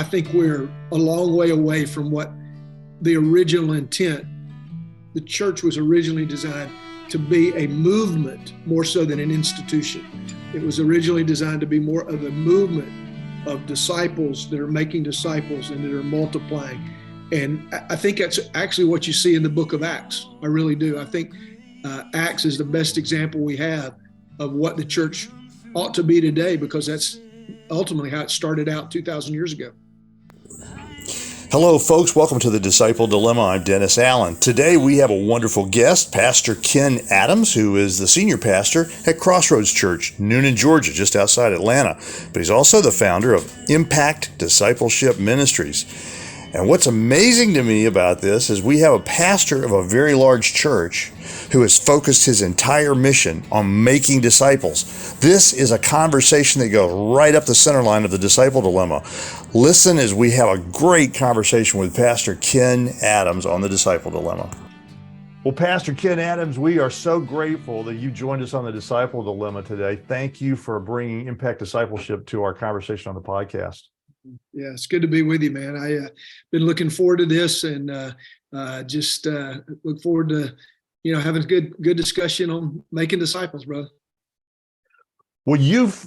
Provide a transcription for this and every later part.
I think we're a long way away from what the original intent. The church was originally designed to be a movement more so than an institution. It was originally designed to be more of a movement of disciples that are making disciples and that are multiplying. And I think that's actually what you see in the book of Acts. I really do. I think Acts is the best example we have of what the church ought to be today, because that's ultimately how it started out 2,000 years ago. Hello, folks. Welcome to the Disciple Dilemma. I'm Dennis Allen. Today we have a wonderful guest, Pastor Ken Adams, who is the senior pastor at Crossroads Church, Newnan, Georgia, just outside Atlanta. But he's also the founder of Impact Discipleship Ministries. And what's amazing to me about this is we have a pastor of a very large church who has focused his entire mission on making disciples. This is a conversation that goes right up the center line of the Disciple Dilemma. Listen as we have a great conversation with Pastor Ken Adams on the Disciple Dilemma. Well, Pastor Ken Adams, we are so grateful that you joined us on the Disciple Dilemma today. Thank you for bringing Impact Discipleship to our conversation on the podcast. Yeah, it's good to be with you, man. I've been looking forward to this, and just look forward to having a good discussion on making disciples, brother. Well, you've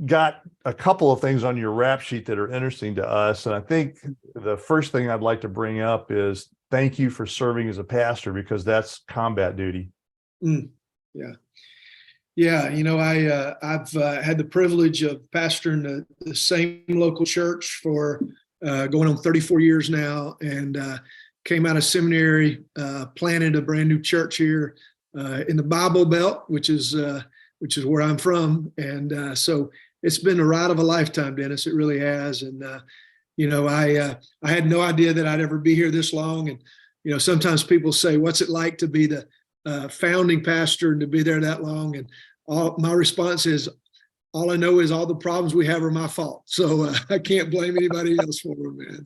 got a couple of things on your rap sheet that are interesting to us, and I think the first thing I'd like to bring up is thank you for serving as a pastor, because that's combat duty. Yeah, I've had the privilege of pastoring the same local church for going on 34 years now, and came out of seminary, planted a brand new church here in the Bible Belt, which is where I'm from, and so it's been a ride of a lifetime, Dennis. It really has, and I had no idea that I'd ever be here this long, and sometimes people say, "What's it like to be the founding pastor and to be there that long?" And my response is, all I know is all the problems we have are my fault. So I can't blame anybody else for them, man.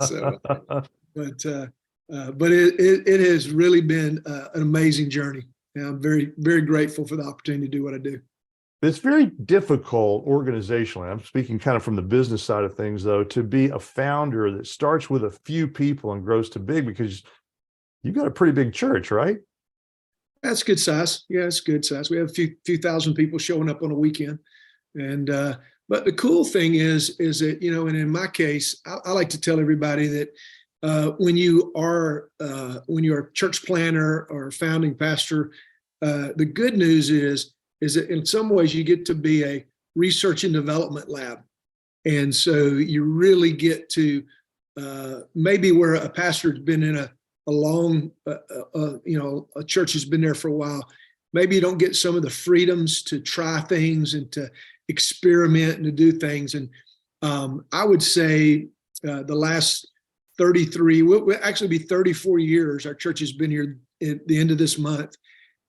So, but it has really been an amazing journey. And I'm very, very grateful for the opportunity to do what I do. It's very difficult organizationally. I'm speaking kind of from the business side of things, though, to be a founder that starts with a few people and grows to big, because you've got a pretty big church, right? That's good size. Yeah, it's good size. We have a few thousand people showing up on a weekend, and but the cool thing is that and in my case, I like to tell everybody that when you are a church planner or founding pastor, the good news is that in some ways you get to be a research and development lab, and so you really get to maybe where a pastor's been in a long, a church has been there for a while. Maybe you don't get some of the freedoms to try things and to experiment and to do things. And I would say the last 33, will actually be 34 years. Our church has been here at the end of this month.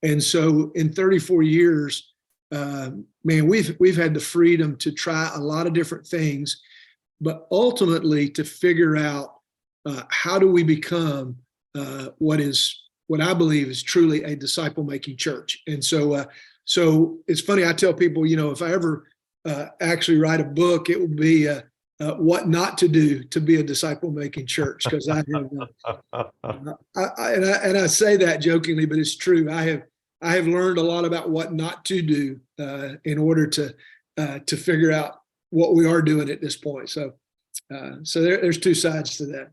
And so in 34 years, man, we've had the freedom to try a lot of different things, but ultimately to figure out how do we become what I believe is truly a disciple-making church. And so it's funny, I tell people, if I ever actually write a book, it will be what not to do to be a disciple-making church, because I have, and I say that jokingly, but it's true. I have learned a lot about what not to do in order to figure out what we are doing at this point. So there's two sides to that.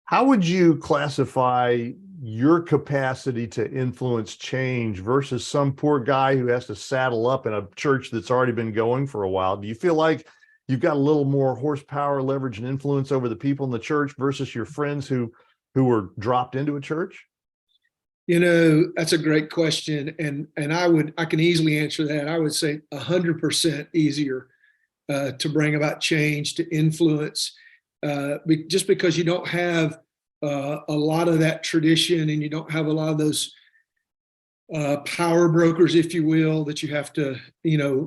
How would you classify your capacity to influence change versus some poor guy who has to saddle up in a church that's already been going for a while? Do you feel like you've got a little more horsepower, leverage, and influence over the people in the church versus your friends who were dropped into a church? That's a great question. And I can easily answer that. I would say 100% easier to bring about change, to influence, just because you don't have a lot of that tradition, and you don't have a lot of those power brokers, if you will, that you have to,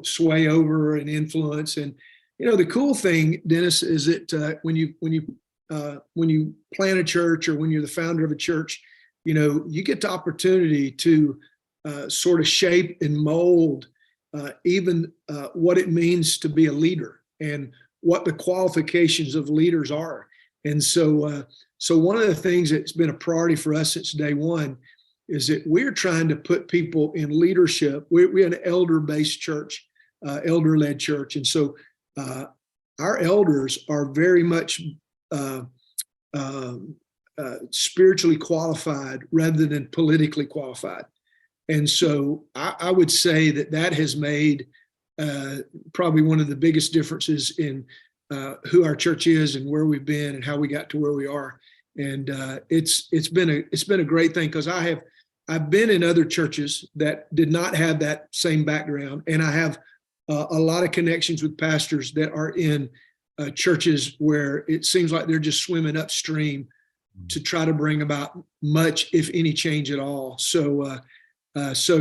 sway over and influence. And, the cool thing, Dennis, is that when you plan a church, or when you're the founder of a church, you get the opportunity to sort of shape and mold even what it means to be a leader, and what the qualifications of leaders are. And so one of the things that's been a priority for us since day one is that we're trying to put people in leadership. We're an elder-based church, elder-led church. And so our elders are very much spiritually qualified rather than politically qualified. And so I would say that has made probably one of the biggest differences in who our church is and where we've been and how we got to where we are. And it's been a great thing, because I've been in other churches that did not have that same background, and I have a lot of connections with pastors that are in churches where it seems like they're just swimming upstream to try to bring about much, if any, change at all. So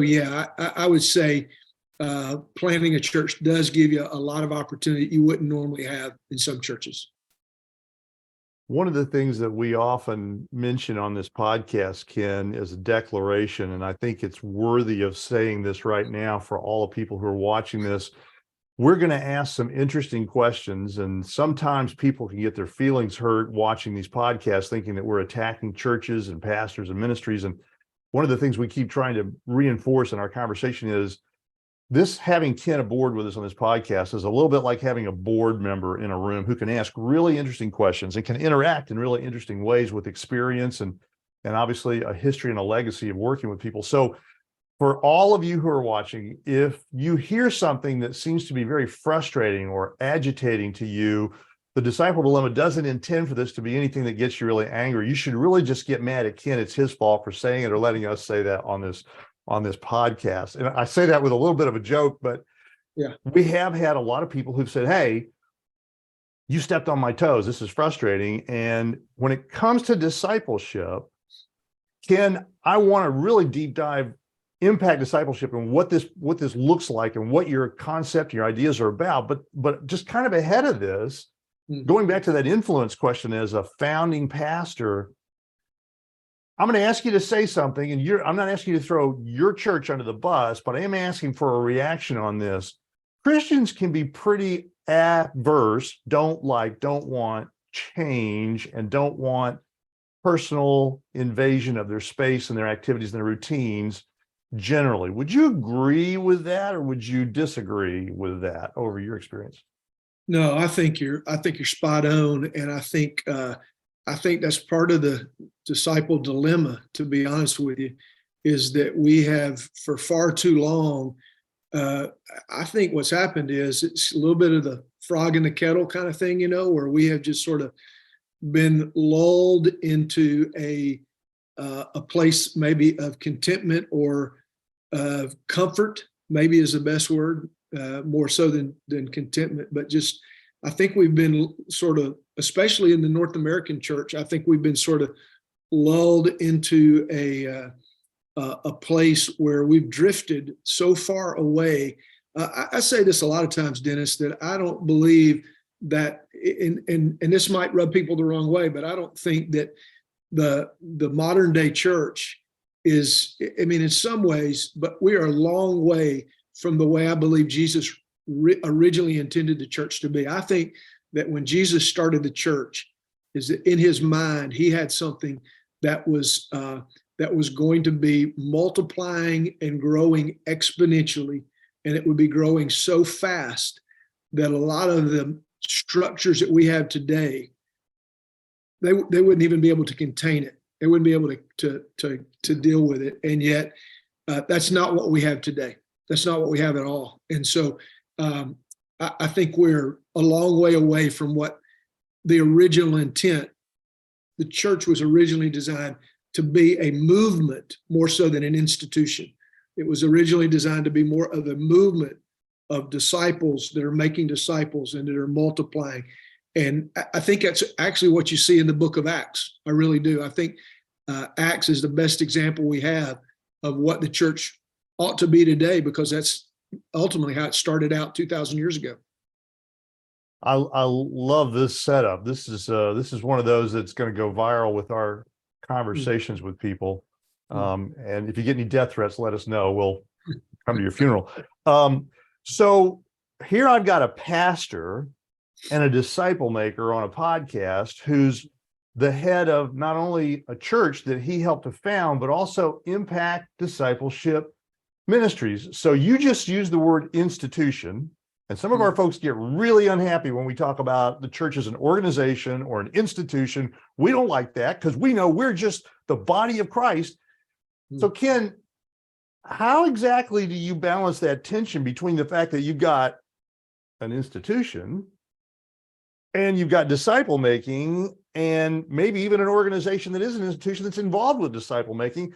yeah, I would say planting a church does give you a lot of opportunity you wouldn't normally have in some churches. One of the things that we often mention on this podcast, Ken, is a declaration, and I think it's worthy of saying this right now for all the people who are watching this. We're going to ask some interesting questions, and sometimes people can get their feelings hurt watching these podcasts, thinking that we're attacking churches and pastors and ministries. And one of the things we keep trying to reinforce in our conversation is this: having Ken aboard with us on this podcast is a little bit like having a board member in a room who can ask really interesting questions and can interact in really interesting ways with experience and obviously a history and a legacy of working with people. So for all of you who are watching, if you hear something that seems to be very frustrating or agitating to you, the Disciple Dilemma doesn't intend for this to be anything that gets you really angry. You should really just get mad at Ken. It's his fault for saying it or letting us say that on this podcast. And I say that with a little bit of a joke, but yeah, we have had a lot of people who've said, hey, you stepped on my toes. This is frustrating. And when it comes to discipleship, Ken, I want to really deep dive impact discipleship and what this looks like and what your concept, your ideas are about. But just kind of ahead of this, going back to that influence question as a founding pastor, I'm going to ask you to say something, and I'm not asking you to throw your church under the bus, but I am asking for a reaction on this. Christians can be pretty adverse, don't want change, and don't want personal invasion of their space and their activities and their routines generally. Would you agree with that, or would you disagree with that over your experience? No, I think you're spot on, and I think that's part of the disciple dilemma, to be honest with you, is that we have for far too long. I think what's happened is it's a little bit of the frog in the kettle kind of thing, where we have just sort of been lulled into a place maybe of contentment or of comfort, maybe is the best word, more so than contentment. But just, I think we've been sort of, especially in the North American church, I think we've been sort of lulled into a place where we've drifted so far away. I say this a lot of times, Dennis, that I don't believe that, and this might rub people the wrong way, but I don't think that the modern day church is, in some ways, but we are a long way from the way I believe Jesus originally intended the church to be. I think that when Jesus started the church, is that in his mind, he had something that was going to be multiplying and growing exponentially, and it would be growing so fast that a lot of the structures that we have today, they wouldn't even be able to contain it. They wouldn't be able to deal with it. And yet, that's not what we have today. That's not what we have at all. And so I think we're a long way away from what the original intent. The church was originally designed to be a movement more so than an institution. It was originally designed to be more of a movement of disciples that are making disciples and that are multiplying. And I think that's actually what you see in the book of Acts. I really do. I think Acts is the best example we have of what the church ought to be today, because that's ultimately how it started out 2,000 years ago. I love this setup. This is one of those that's going to go viral with our conversations with people. And if you get any death threats, let us know. We'll come to your funeral. So here I've got a pastor and a disciple maker on a podcast who's the head of not only a church that he helped to found, but also Impact Discipleship Ministries. So you just used the word institution, and some of our folks get really unhappy when we talk about the church as an organization or an institution. We don't like that because we know we're just the body of Christ. So Ken, how exactly do you balance that tension between the fact that you've got an institution and you've got disciple making, and maybe even an organization that is an institution that's involved with disciple making?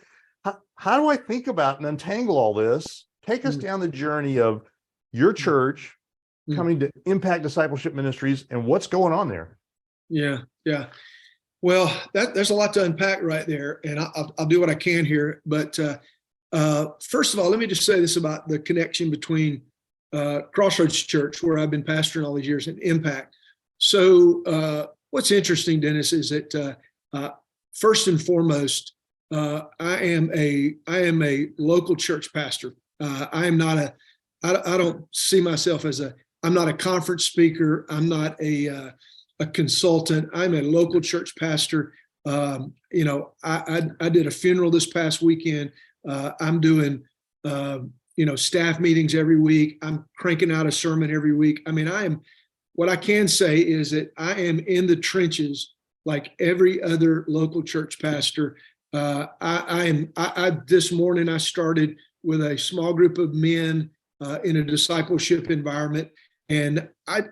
How do I think about and untangle all this? Take us down the journey of your church coming to Impact Discipleship Ministries and what's going on there. Yeah. Well, there's a lot to unpack right there, and I'll do what I can here. But first of all, let me just say this about the connection between Crossroads Church, where I've been pastoring all these years, and Impact. So what's interesting, Dennis, is that first and foremost, I am a local church pastor. I don't see myself as I'm not a conference speaker. I'm not a consultant. I'm a local church pastor. I did a funeral this past weekend. I'm doing, staff meetings every week. I'm cranking out a sermon every week. I mean, what I can say is that I am in the trenches like every other local church pastor. This morning I started with a small group of men in a discipleship environment, and I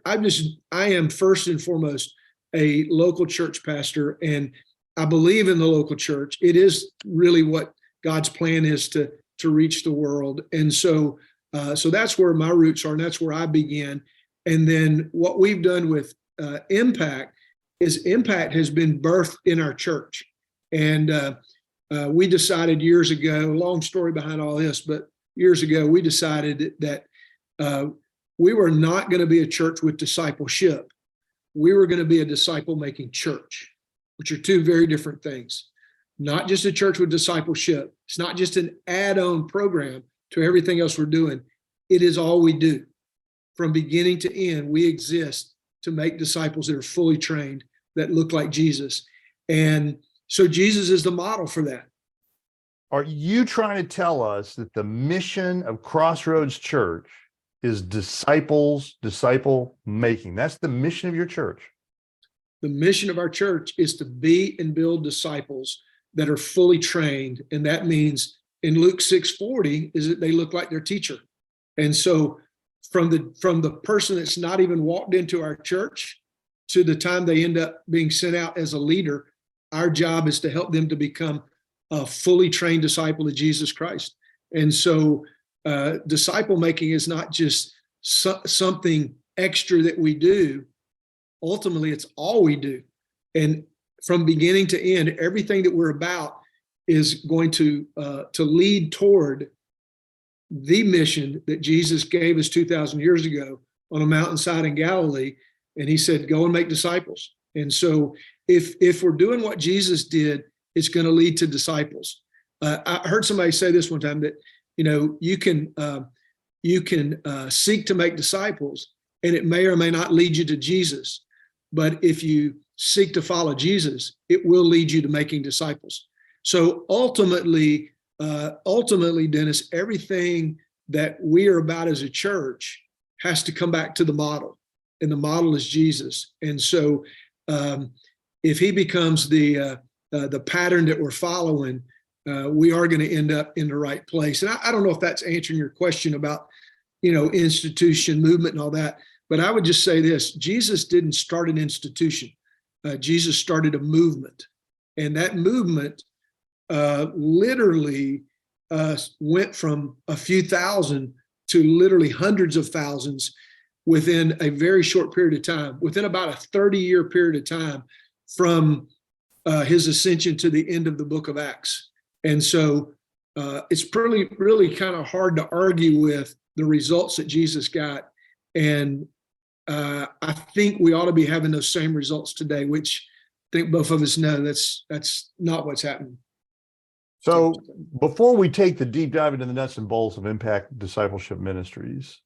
am first and foremost a local church pastor, and I believe in the local church. It is really what God's plan is to reach the world, and so that's where my roots are, and that's where I began. And then what we've done with Impact is Impact has been birthed in our church. And we decided years ago, long story behind all this, but years ago, we decided that we were not going to be a church with discipleship. We were going to be a disciple-making church, which are two very different things. Not just a church with discipleship. It's not just an add-on program to everything else we're doing. It is all we do. From beginning to end, we exist to make disciples that are fully trained, that look like Jesus. And so Jesus is the model for that. Are you trying to tell us that the mission of Crossroads Church is disciple making? That's the mission of your church. The mission of our church is to be and build disciples that are fully trained. And that means in Luke 6:40 is that they look like their teacher. And so from the person that's not even walked into our church to the time they end up being sent out as a leader, our job is to help them to become a fully trained disciple of Jesus Christ. And so disciple making is not just something extra that we do. Ultimately, it's all we do. And from beginning to end, everything that we're about is going to lead toward the mission that Jesus gave us 2,000 years ago on a mountainside in Galilee. And he said, go and make disciples. And so if we're doing what Jesus did, it's going to lead to disciples. I heard somebody say this one time that, you can seek to make disciples, and it may or may not lead you to Jesus. But if you seek to follow Jesus, it will lead you to making disciples. So ultimately, Dennis, everything that we are about as a church has to come back to the model, and the model is Jesus. And so if he becomes the pattern that we're following, we are going to end up in the right place. And I don't know if that's answering your question about, institution, movement, and all that. But I would just say this: Jesus didn't start an institution. Jesus started a movement, and that movement literally went from a few thousand to literally hundreds of thousands within a very short period of time, within about a 30-year period of time from his ascension to the end of the book of Acts. And so it's really kind of hard to argue with the results that Jesus got. And I think we ought to be having those same results today, which I think both of us know that's not what's happening. So before we take the deep dive into the nuts and bolts of Impact Discipleship Ministries,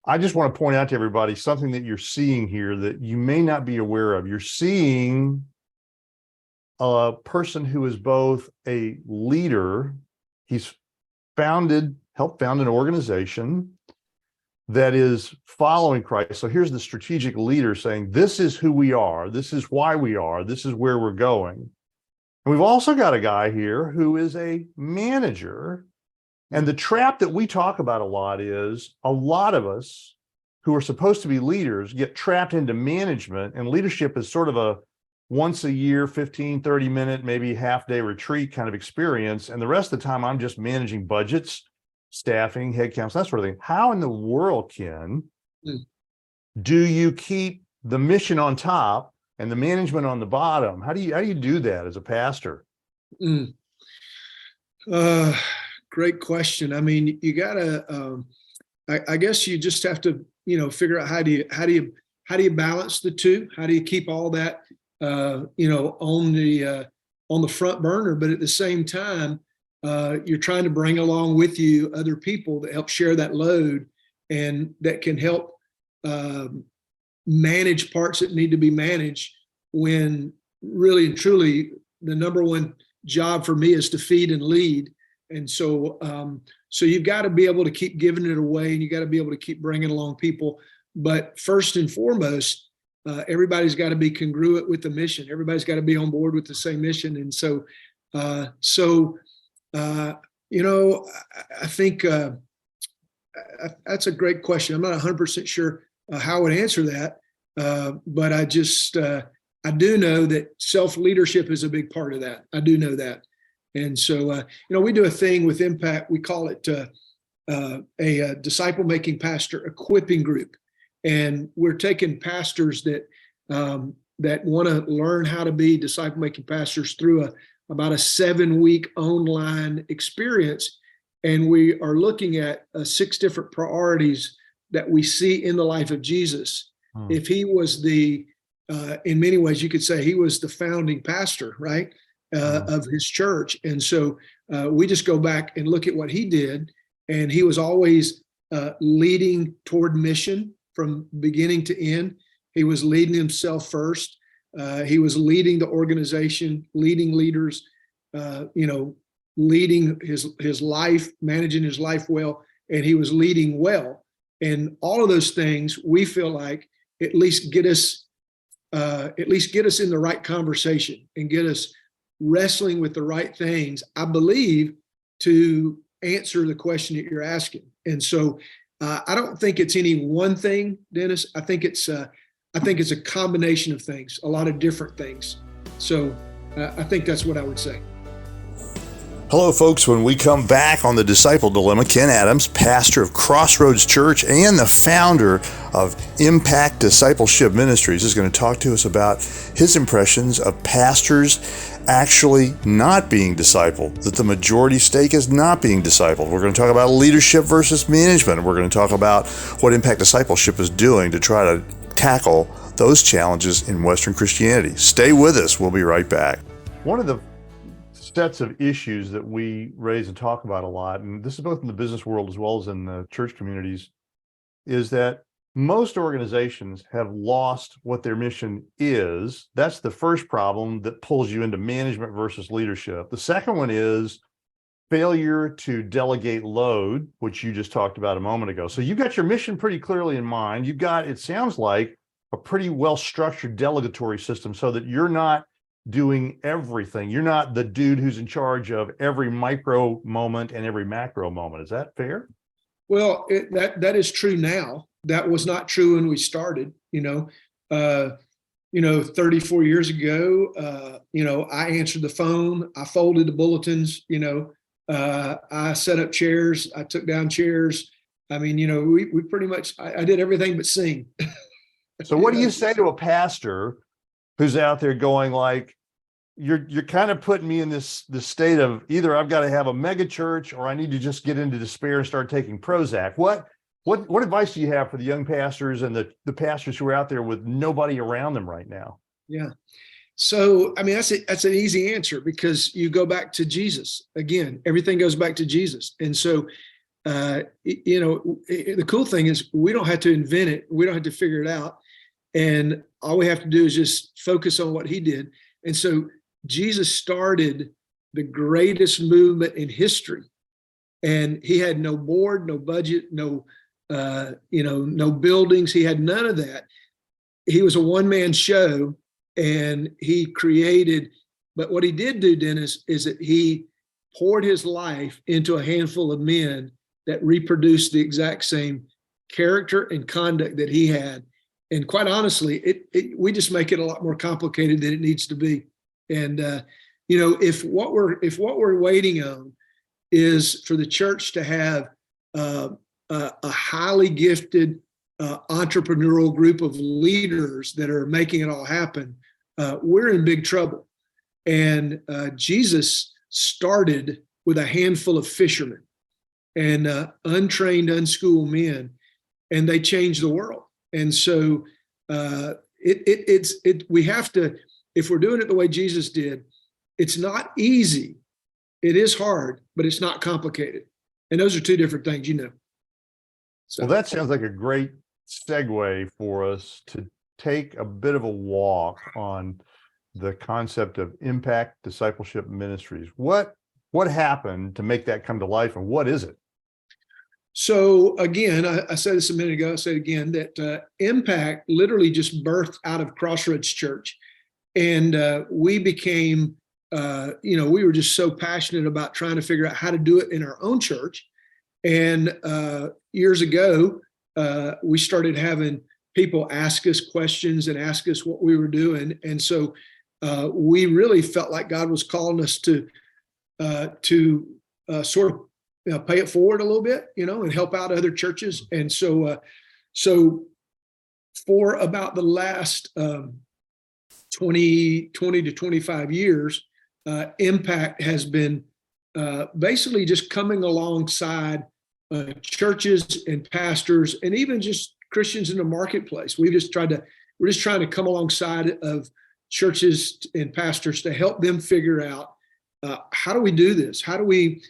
I just want to point out to everybody something that you're seeing here that you may not be aware of. You're seeing a person who is both a leader. He's helped found an organization that is following Christ. So here's the strategic leader saying, this is who we are. This is why we are. This is where we're going. And we've also got a guy here who is a manager. And the trap that we talk about a lot is a lot of us who are supposed to be leaders get trapped into management, and leadership is sort of a once a year, 15, 30 minute, maybe half day retreat kind of experience. And the rest of the time I'm just managing budgets, staffing, headcounts, that sort of thing. How in the world, Ken, do you keep the mission on top and the management on the bottom? How do you do that as a pastor? Great question. I mean, you gotta, I guess you just have to, figure out how do you balance the two? How do you keep all that, on the front burner, but at the same time, you're trying to bring along with you other people that help share that load and that can help manage parts that need to be managed, when really and truly the number one job for me is to feed and lead. And so you've got to be able to keep giving it away, and you got to be able to keep bringing along people. But first and foremost, everybody's got to be congruent with the mission. Everybody's got to be on board with the same mission. And I think that's a great question. I'm not 100% sure how I would answer that, but I do know that self-leadership is a big part of that. I do know that. And so, we do a thing with Impact. We call it a disciple-making pastor equipping group. And we're taking pastors that want to learn how to be disciple-making pastors through about a 7-week online experience. And we are looking at 6 different priorities that we see in the life of Jesus. If he was in many ways, you could say he was the founding pastor, right, of his church. And so we just go back and look at what he did. And he was always leading toward mission from beginning to end. He was leading himself first. He was leading the organization, leading leaders, leading his life, managing his life well, and he was leading well. And all of those things, we feel like at least get us in the right conversation and get us wrestling with the right things, I believe, to answer the question that you're asking. And so I don't think it's any one thing, Dennis. I think it's a combination of things, a lot of different things. So I think that's what I would say. Hello, folks. When we come back on the Disciple Dilemma, Ken Adams, pastor of Crossroads Church and the founder of Impact Discipleship Ministries, is going to talk to us about his impressions of pastors actually not being discipled, that the majority stake is not being discipled. We're going to talk about leadership versus management. We're going to talk about what Impact Discipleship is doing to try to tackle those challenges in Western Christianity. Stay with us. We'll be right back. One of the sets of issues that we raise and talk about a lot, and this is both in the business world as well as in the church communities, is that most organizations have lost what their mission is. That's the first problem that pulls you into management versus leadership. The second one is failure to delegate load, which you just talked about a moment ago. So you've got your mission pretty clearly in mind. You've got, it sounds like, a pretty well-structured delegatory system so that you're not doing everything. You're not the dude who's in charge of every micro moment and every macro moment. Is that fair? Well, that is true now. That was not true when we started. 34 years ago, I answered the phone, I folded the bulletins, I set up chairs, I took down chairs. I mean, we pretty much, I did everything but sing. So what do you say to a pastor who's out there going like, you're kind of putting me in this state of either I've got to have a mega church or I need to just get into despair and start taking Prozac. What advice do you have for the young pastors and the pastors who are out there with nobody around them right now? Yeah. So, I mean, that's an easy answer because you go back to Jesus. Again, everything goes back to Jesus. And so the cool thing is we don't have to invent it. We don't have to figure it out. And all we have to do is just focus on what he did. And so Jesus started the greatest movement in history. And he had no board, no budget, no buildings. He had none of that. He was a one-man show, and he created. But what he did do, Dennis, is that he poured his life into a handful of men that reproduced the exact same character and conduct that he had. And quite honestly, we just make it a lot more complicated than it needs to be. And if what we're waiting on is for the church to have a highly gifted entrepreneurial group of leaders that are making it all happen, we're in big trouble. And Jesus started with a handful of fishermen and untrained, unschooled men, and they changed the world. And so we have to, if we're doing it the way Jesus did, it's not easy. It is hard, but it's not complicated. And those are two different things, So. Well, that sounds like a great segue for us to take a bit of a walk on the concept of Impact Discipleship Ministries. What happened to make that come to life, and what is it? So again, I said this a minute ago, I said again, that Impact literally just birthed out of Crossroads Church. And we became, we were just so passionate about trying to figure out how to do it in our own church. And years ago, we started having people ask us questions and ask us what we were doing. And so we really felt like God was calling us to sort of pay it forward a little bit, and help out other churches. And so for about the last 20 to 25 years, Impact has been basically just coming alongside churches and pastors and even just Christians in the marketplace. We're just trying to come alongside of churches and pastors to help them figure out how do we do this? How do we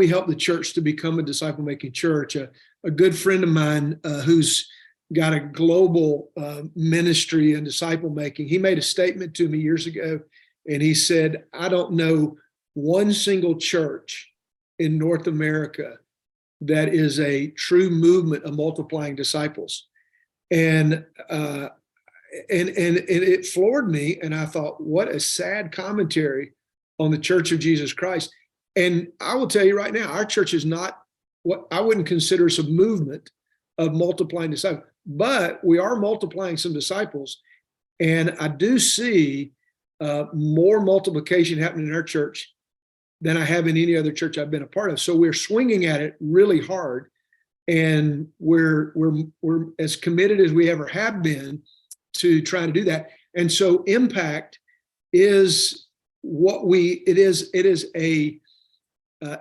help the church to become a disciple-making church? A good friend of mine who's got a global ministry in disciple-making, he made a statement to me years ago, and he said, I don't know one single church in North America that is a true movement of multiplying disciples. And it floored me, and I thought, what a sad commentary on the Church of Jesus Christ. And I will tell you right now, our church is not what I wouldn't consider as a movement of multiplying disciples, but we are multiplying some disciples. And I do see more multiplication happening in our church than I have in any other church I've been a part of. So we're swinging at it really hard, and we're as committed as we ever have been to trying to do that. And so Impact is what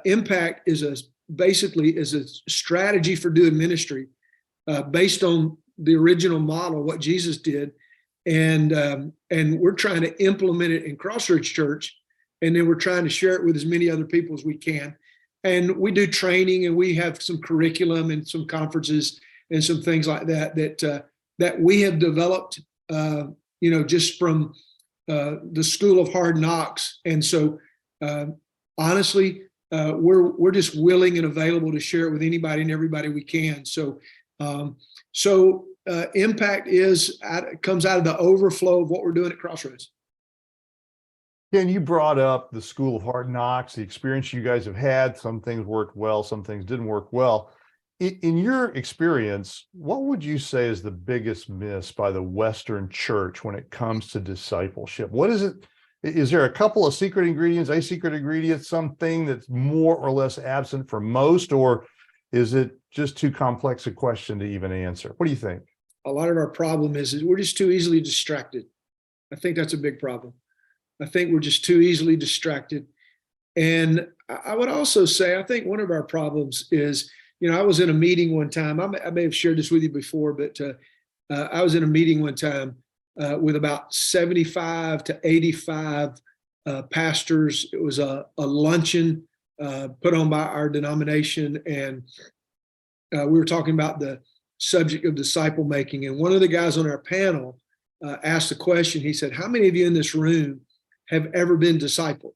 Impact is basically a strategy for doing ministry based on the original model, what Jesus did. And we're trying to implement it in Crossroads Church. And then we're trying to share it with as many other people as we can. And we do training, and we have some curriculum and some conferences and some things like that we have developed, just from the School of Hard Knocks. And so honestly, we're just willing and available to share it with anybody and everybody we can. So Impact comes out of the overflow of what we're doing at Crossroads. Ken, you brought up the School of Hard Knocks, the experience you guys have had. Some things worked well, some things didn't work well. In your experience, what would you say is the biggest miss by the Western church when it comes to discipleship? What is it? Is there a couple of secret ingredients, a secret ingredient, something that's more or less absent for most, or is it just too complex a question to even answer? What do you think? A lot of our problem is we're just too easily distracted. I think that's a big problem. I think we're just too easily distracted. And I would also say, I think one of our problems is, I was in a meeting one time. I may have shared this with you before, but I was in a meeting one time with about 75 to 85 pastors. It was a luncheon put on by our denomination. And we were talking about the subject of disciple making. And one of the guys on our panel asked a question. He said, how many of you in this room have ever been discipled?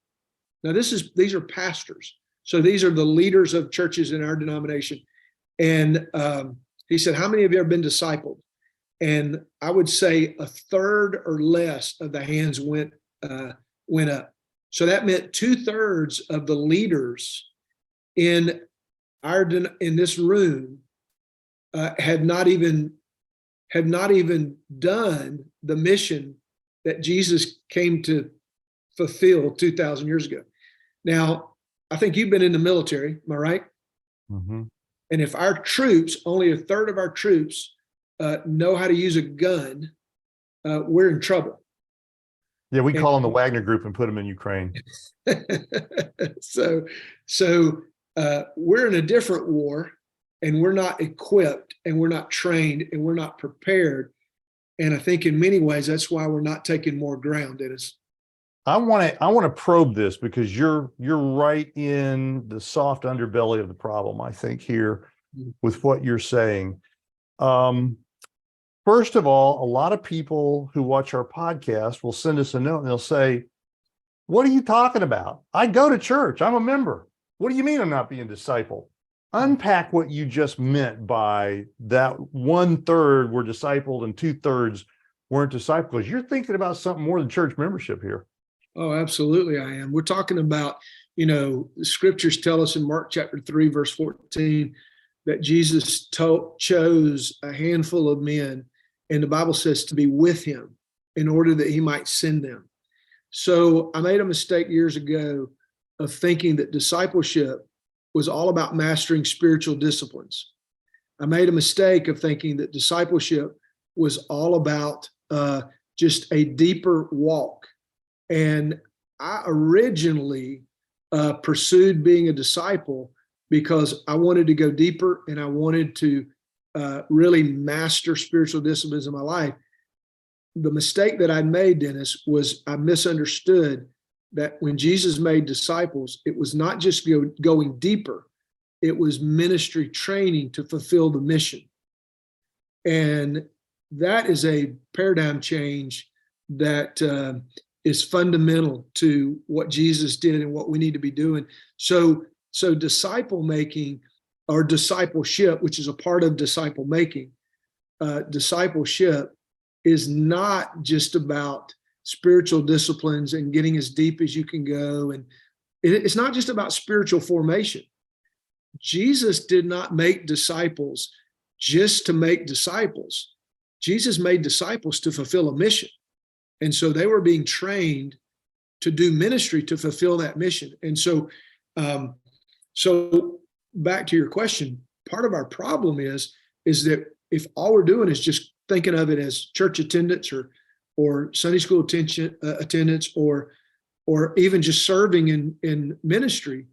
Now, these are pastors. So these are the leaders of churches in our denomination. And he said, how many of you have been discipled? And I would say a third or less of the hands went up. So that meant 2/3 of the leaders in this room had not even done the mission that Jesus came to fulfill 2,000 years ago. Now, I think you've been in the military, am I right? Mm-hmm. And if our troops, only a third of our troops know how to use a gun, we're in trouble. Yeah, we call them the Wagner Group and put them in Ukraine. So we're in a different war, and we're not equipped, and we're not trained, and we're not prepared. And I think in many ways that's why we're not taking more ground, Dennis. I want to probe this because you're right in the soft underbelly of the problem, I think, here with what you're saying. First of all, a lot of people who watch our podcast will send us a note and they'll say, what are you talking about? I go to church. I'm a member. What do you mean I'm not being discipled? Unpack what you just meant by that 1/3 were discipled and 2/3 weren't discipled, because you're thinking about something more than church membership here. Oh, absolutely, I am. We're talking about, the scriptures tell us in Mark chapter 3, verse 14, that Jesus chose a handful of men, and the Bible says to be with him in order that he might send them. So I made a mistake years ago of thinking that discipleship was all about mastering spiritual disciplines. I made a mistake of thinking that discipleship was all about just a deeper walk. And I originally pursued being a disciple because I wanted to go deeper, and I wanted to really master spiritual disciplines in my life. The mistake that I made, Dennis, was I misunderstood that when Jesus made disciples, it was not just going deeper, it was ministry training to fulfill the mission. And that is a paradigm change that is fundamental to what Jesus did and what we need to be doing. So disciple making, or discipleship, which is a part of disciple making, discipleship is not just about spiritual disciplines and getting as deep as you can go. And it's not just about spiritual formation. Jesus did not make disciples just to make disciples. Jesus made disciples to fulfill a mission. And so they were being trained to do ministry to fulfill that mission. And so back to your question, part of our problem is that if all we're doing is just thinking of it as church attendance or Sunday school attendance or even just serving in ministry,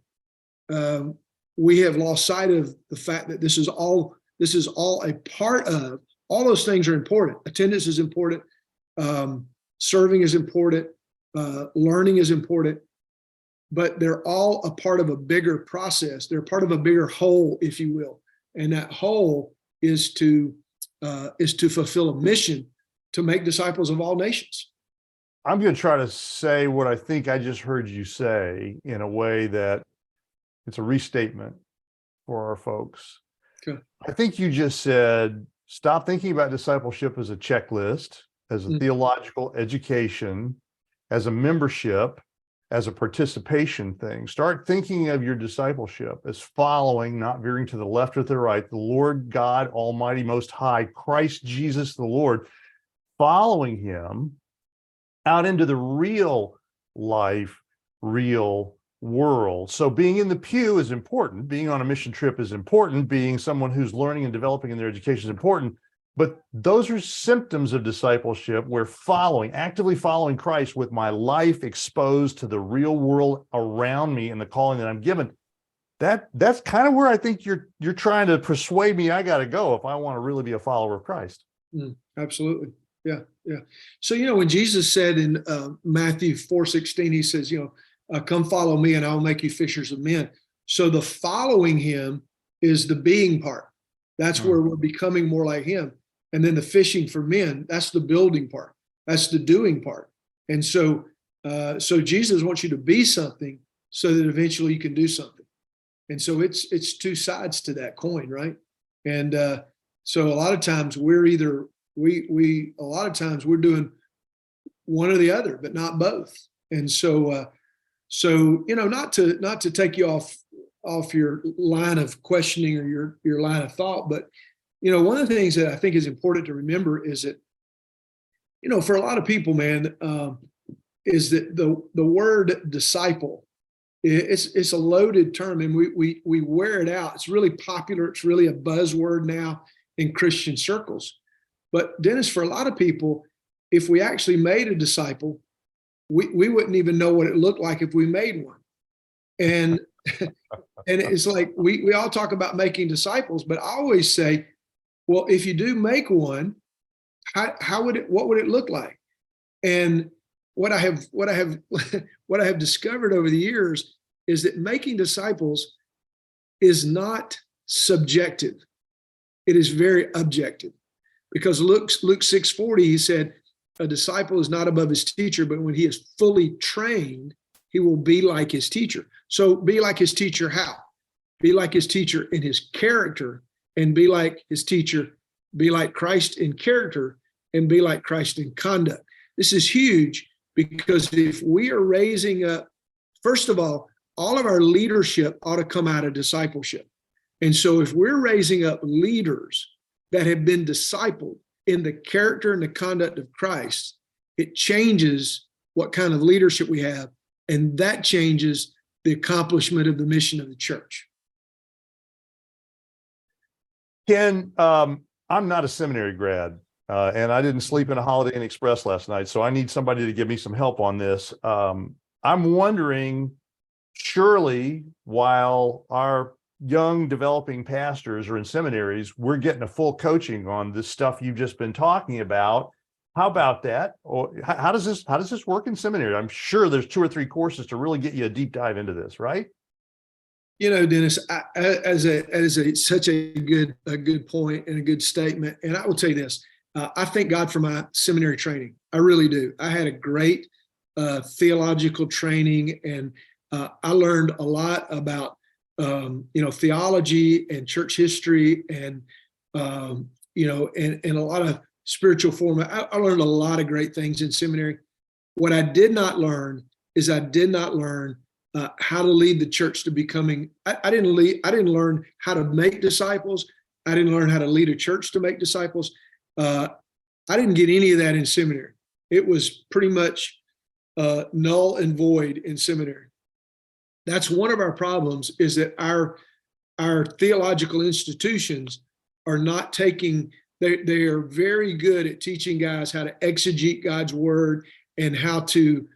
we have lost sight of the fact that this is all a part of. All those things are important. Attendance is important. Serving is important. Learning is important. But they're all a part of a bigger process. They're part of a bigger whole, if you will. And that whole is to fulfill a mission to make disciples of all nations. I'm going to try to say what I think I just heard you say in a way that it's a restatement for our folks. Okay. I think you just said, stop thinking about discipleship as a checklist, as a theological education, as a membership, as a participation thing. Start thinking of your discipleship as following, not veering to the left or the right, the Lord God Almighty Most High, Christ Jesus the Lord, following him out into the real life, real world. So being in the pew is important. Being on a mission trip is important. Being someone who's learning and developing in their education is important. But those are symptoms of discipleship, where actively following Christ with my life exposed to the real world around me and the calling that I'm given. That's kind of where I think you're trying to persuade me I got to go if I want to really be a follower of Christ. Absolutely. Yeah. So, when Jesus said in Matthew 4:16, he says, come follow me and I'll make you fishers of men. So the following him is the being part. That's where we're becoming more like him. And then the fishing for men, that's the building part. That's the doing part. And so Jesus wants you to be something so that eventually you can do something. And so it's two sides to that coin, right? And so a lot of times we're either a lot of times we're doing one or the other, but not both. And so not to take you off your line of questioning or your line of thought, but one of the things that I think is important to remember is that for a lot of people, man, is that the word disciple, it's a loaded term, and we wear it out. It's really popular. It's really a buzzword now in Christian circles. But Dennis, for a lot of people, if we actually made a disciple, we wouldn't even know what it looked like if we made one. And it's like we all talk about making disciples, but I always say, well, if you do make one, what would it look like? And what I have discovered over the years is that making disciples is not subjective. It is very objective. Because Luke 6:40, he said, a disciple is not above his teacher, but when he is fully trained, he will be like his teacher. So be like his teacher how? Be like his teacher in his character, and be like his teacher, be like Christ in character, and be like Christ in conduct. This is huge, because if we are raising up, first of all of our leadership ought to come out of discipleship. And so if we're raising up leaders that have been discipled in the character and the conduct of Christ, it changes what kind of leadership we have, and that changes the accomplishment of the mission of the church. Ken, I'm not a seminary grad, and I didn't sleep in a Holiday Inn Express last night, so I need somebody to give me some help on this. I'm wondering, surely while our young developing pastors are in seminaries, we're getting a full coaching on this stuff you've just been talking about. How about that? Or how does this work in seminary? I'm sure there's 2 or 3 courses to really get you a deep dive into this, right? Dennis, such a good point and a good statement. And I will tell you this, I thank God for my seminary training. I really do. I had a great theological training, and I learned a lot about theology and church history, and and a lot of spiritual form. I learned a lot of great things in seminary. What I did not learn is how to lead the church to becoming. I didn't learn how to make disciples. I didn't learn how to lead a church to make disciples. I didn't get any of that in seminary. It was pretty much null and void in seminary. That's one of our problems, is that our theological institutions are not taking, they are very good at teaching guys how to exegete God's word and how to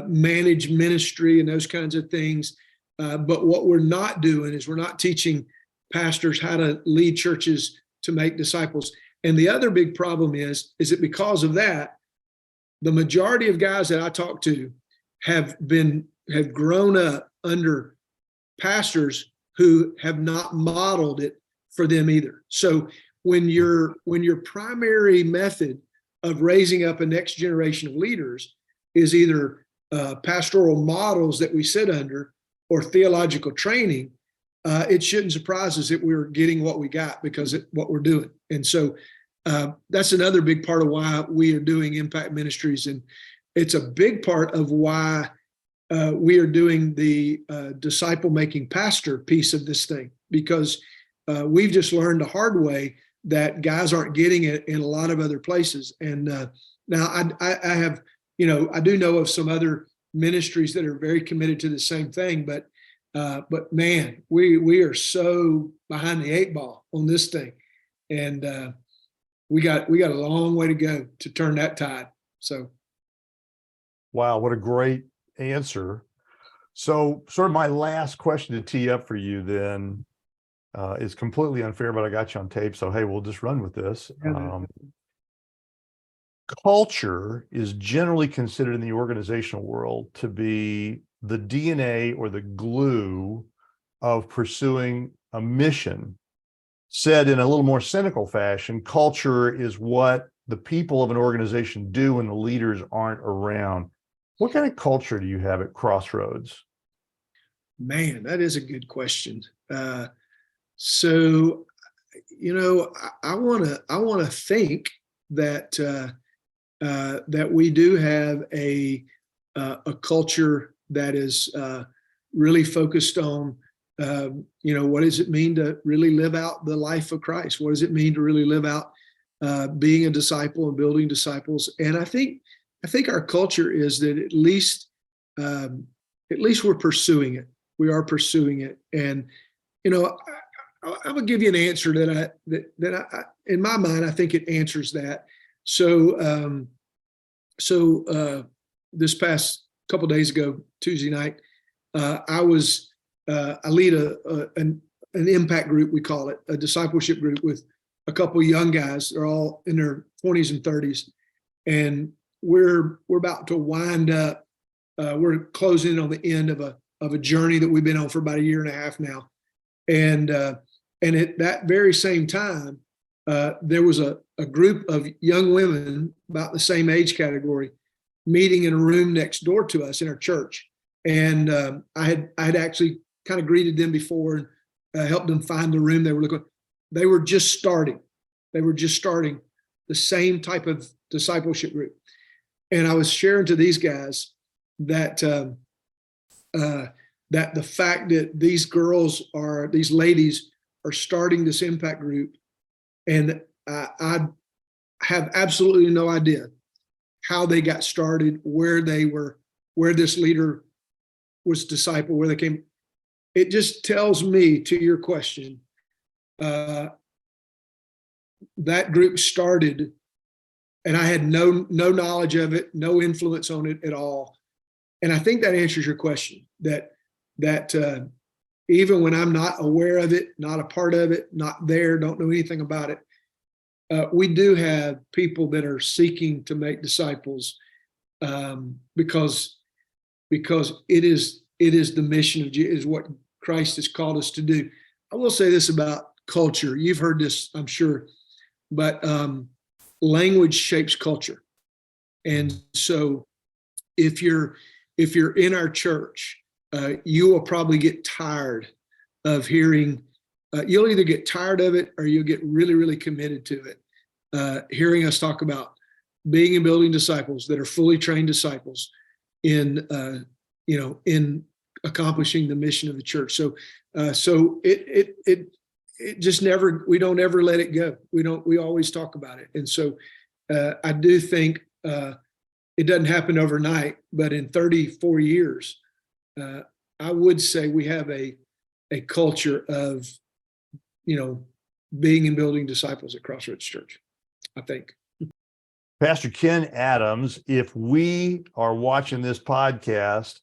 manage ministry and those kinds of things. But what we're not doing is we're not teaching pastors how to lead churches to make disciples. And the other big problem is that because of that, the majority of guys that I talk to have grown up under pastors who have not modeled it for them either. So when your primary method of raising up a next generation of leaders is either pastoral models that we sit under or theological training, it shouldn't surprise us that we're getting what we got because of what we're doing. And so that's another big part of why we are doing Impact Ministries. And it's a big part of why we are doing the disciple-making pastor piece of this thing, because we've just learned the hard way that guys aren't getting it in a lot of other places. And now I have, I do know of some other ministries that are very committed to the same thing, but man, we are so behind the 8 ball on this thing, and we got a long way to go to turn that tide. So, wow, what a great answer. So, sort of my last question to tee up for you then is completely unfair, but I got you on tape, so hey, we'll just run with this. Culture is generally considered in the organizational world to be the DNA or the glue of pursuing a mission. Said in a little more cynical fashion, culture is what the people of an organization do when the leaders aren't around. What kind of culture do you have at Crossroads? Man, that is a good question. So, I want to think that that we do have a culture that is really focused on, what does it mean to really live out the life of Christ? What does it mean to really live out being a disciple and building disciples? And I think our culture is that at least we're pursuing it. We are pursuing it, and I'm gonna give you an answer that I in my mind I think it answers that. So this past couple days ago, Tuesday night, I lead an impact group, we call it a discipleship group, with a couple of young guys. They're all in their 20s and 30s, and we're about to wind up. We're closing on the end of a journey that we've been on for about a year and a half now, and at that very same time, there was a group of young women about the same age category meeting in a room next door to us in our church, and I had actually kind of greeted them before and helped them find the room they were looking. They were just starting. The same type of discipleship group, and I was sharing to these guys that that the fact that these ladies are starting this impact group, and I have absolutely no idea how they got started, where this leader was disciple, where they came. It just tells me, to your question, that group started, and I had no knowledge of it, no influence on it at all. And I think that answers your question, that even when I'm not aware of it, not a part of it, not there, don't know anything about it, we do have people that are seeking to make disciples, because it is the mission of Jesus, is what Christ has called us to do. I will say this about culture. You've heard this, I'm sure, but language shapes culture. And so if you're in our church, you will probably get tired of hearing, you'll either get tired of it or you'll get really, really committed to it. Hearing us talk about being and building disciples that are fully trained disciples in accomplishing the mission of the church. So it just never, we don't ever let it go. We always talk about it. And so I do think it doesn't happen overnight, but in 34 years, I would say we have a culture of, being and building disciples at Crossroads Church, I think. Pastor Ken Adams, if we are watching this podcast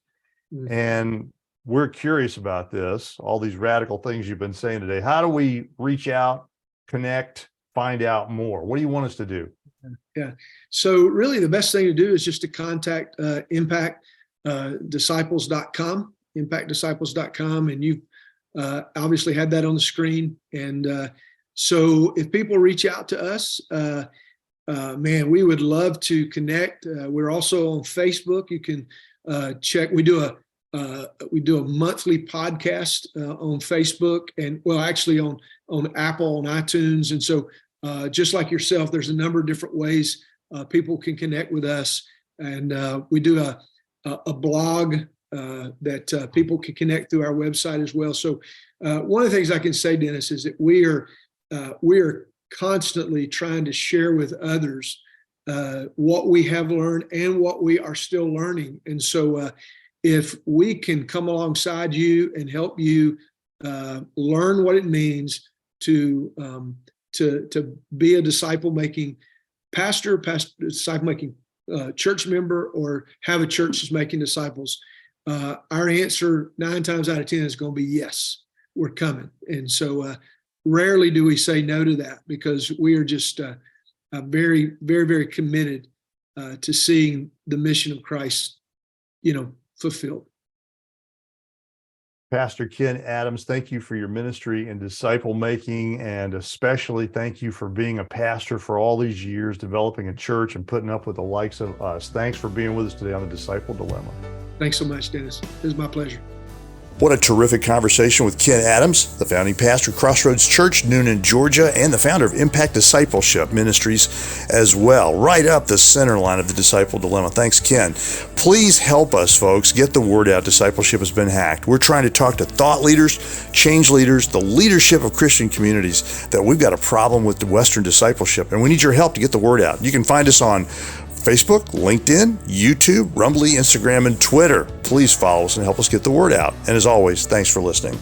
and we're curious about this, all these radical things you've been saying today, how do we reach out, connect, find out more? What do you want us to do? Yeah. So really the best thing to do is just to contact Impact Disciples.com, impactdisciples.com. And you've obviously had that on the screen. And so if people reach out to us, man, we would love to connect. We're also on Facebook. You can check. We do a monthly podcast on Facebook, and actually on Apple, on iTunes. And so just like yourself, there's a number of different ways people can connect with us. And we do a blog that people can connect through our website as well. So one of the things I can say, Dennis, is that we are constantly trying to share with others what we have learned and what we are still learning. And so if we can come alongside you and help you learn what it means to be a disciple-making pastor, disciple-making church member, or have a church that's making disciples, our answer 9 times out of 10 is going to be yes, we're coming. And so rarely do we say no to that, because we are just very, very, very committed to seeing the mission of Christ, fulfilled. Pastor Ken Adams, thank you for your ministry in disciple making, and especially thank you for being a pastor for all these years, developing a church and putting up with the likes of us. Thanks for being with us today on the Disciple Dilemma. Thanks so much, Dennis. It was my pleasure. What a terrific conversation with Ken Adams, the founding pastor of Crossroads Church, Newnan, Georgia, and the founder of Impact Discipleship Ministries as well. Right up the center line of the Disciple Dilemma. Thanks, Ken. Please help us, folks, get the word out. Discipleship has been hacked. We're trying to talk to thought leaders, change leaders, the leadership of Christian communities, that we've got a problem with the Western discipleship, and we need your help to get the word out. You can find us on Facebook, LinkedIn, YouTube, Rumbly, Instagram, and Twitter. Please follow us and help us get the word out. And as always, thanks for listening.